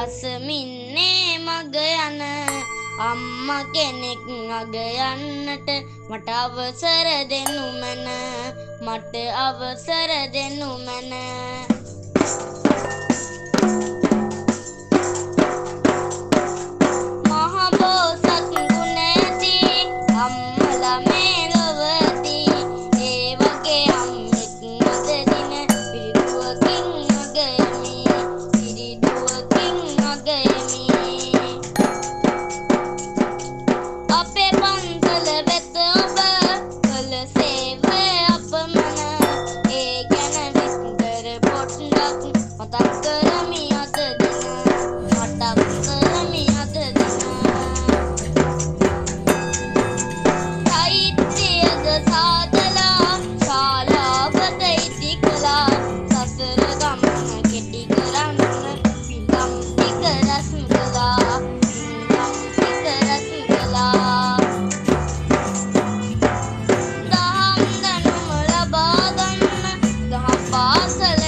අසමින්නේ මග යන අම්මා කෙනෙක් අග යන්නට මට අවසර දෙනු මැන මට අවසර දෙනු මැන මහ බෝසත් ගුණ ඇති අම්මලා මේ ලොවති ඒ වගේ අම්මෙක් අද දින පිරිදුවකින් අගයමි පිරිදුවකින් අගයමි අපේ පන්සල වෙත ඔබ කළ සේවය අපමණ ඒ ගැන විස්තර පොඩ්ඩක් මතක් කරමි අද දින මතක් කරමි අද දින සාහිත්‍යයද සාදලා ශාලාවද ඉදි කළා සසර ගමන කෙටි කරන්න පින්කම් ටික රැස් කළා පින්කම් ටික රැස් කළා දහම් දැනුම ලබා ගන්න දහම් පාසල